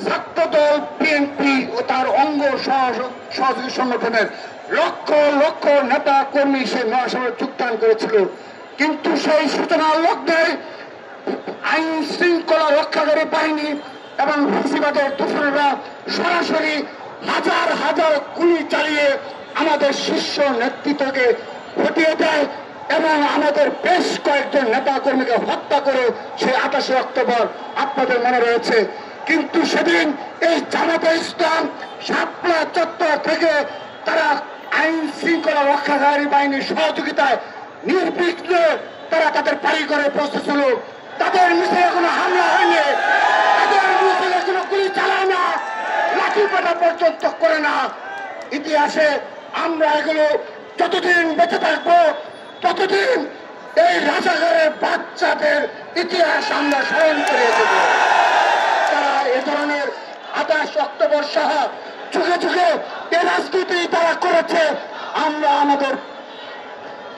ছাত্রদল BNP ও তার অঙ্গ সহযোগী সংগঠনের লক্ষ লক্ষ নেতা কর্মী সে মহাসভায় যোগদান করেছিল। কিন্তু সেই সূচনার লগ্নে আইন শৃঙ্খলা রক্ষাকারী বাহিনী এবং ফ্যাসিবাদের দোসরেরা সরাসরি হাজার হাজার গুলি চালিয়ে আমাদের শীর্ষ নেতৃত্বকে হটিয়ে দেয় এবং আমাদের বেশ কয়েকজন নেতা কর্মীকে হত্যা করে সেই 28 অক্টোবর আপনাদের মনে রয়েছে। কিন্তু সেদিন এই জামাতে ইসলাম শাপলা চত্বর থেকে তারা আইন শৃঙ্খলা রক্ষাকারী বাহিনীর সহযোগিতায় নির্বিঘ্নে তারা তাদের বাড়ি করে পৌঁছেছিল। তাদের মিছিলে কোনো হামলা হয়নি, তাদের মিছিলে কোনো গুলি চালায় না, লাঠি পেটা পর্যন্ত করে না। ইতিহাসে আমরা এগুলো যতদিন বেঁচে থাকবো ততদিন এই রাজাঘরের বাচ্চাদের ইতিহাস আমরা স্মরণ করিয়ে দেব। তারা এ ধরনের 28 অক্টোবর সহ যুগে যুগে এ রাজনীতি তারা করেছে। আমরা আমাদের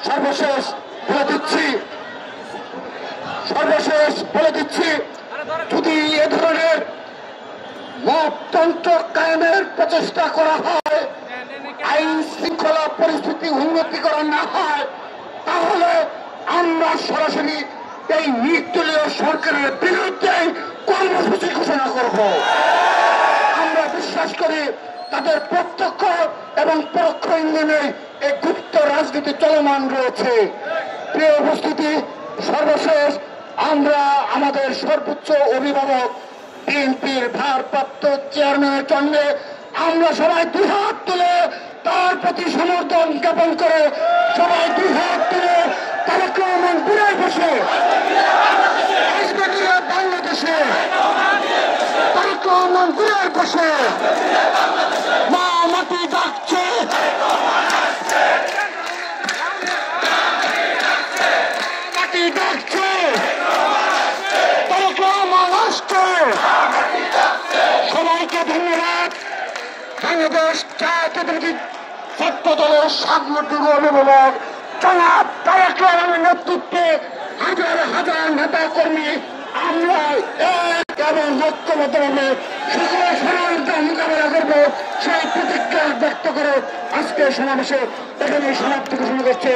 সর্বশেষ বলে দিচ্ছি যদি এ ধরনের মততন্ত্র কায়েমের প্রচেষ্টা করা হয়, আইন শৃঙ্খলা পরিস্থিতি উন্নতি করা না হয়, তাহলে আমরা সরাসরি এই নির্দলীয় সরকারের বিরুদ্ধে কর্মসূচি ঘোষণা করব। আমরা বিশ্বাস করি তাদের প্রত্যক্ষ এবং পরোক্ষ ইন্ধনে এই গুপ্ত রাজনীতি চলমান রয়েছে। প্রিয় উপস্থিতি, সর্বশেষ আমরা আমাদের সর্বোচ্চ অভিভাবক বিএনপির ভারপ্রাপ্ত চেয়ারম্যানের জন্য আমরা সবাই দুই হাত তুলে তার প্রতি সমর্থন জ্ঞাপন করে সবাই দুই হাত তুলে তারেক রহমান ঘুরে বসে বাংলাদেশে তারেক রহমান ঘুরে বসে মা মাটি ডাকছে, মাটি ডাকছে, তারেক রহমান আসছে। সবাইকে ধন্যবাদ। বাংলাদেশ জাতীয়তাবাদী ছাত্র দলের সাংগঠনিক অভিভাবক জনাব তারেক রহমানের নেতৃত্বে হাজার হাজার নেতা কর্মী আমরা এক এবং ঐক্যবদ্ধভাবে সকলের ষড়যন্ত্র মোকাবেলা করবো সেই প্রতিজ্ঞা ব্যক্ত করে আজকে সমাবেশে এখানে সমাপ্তি ঘোষণা করছে।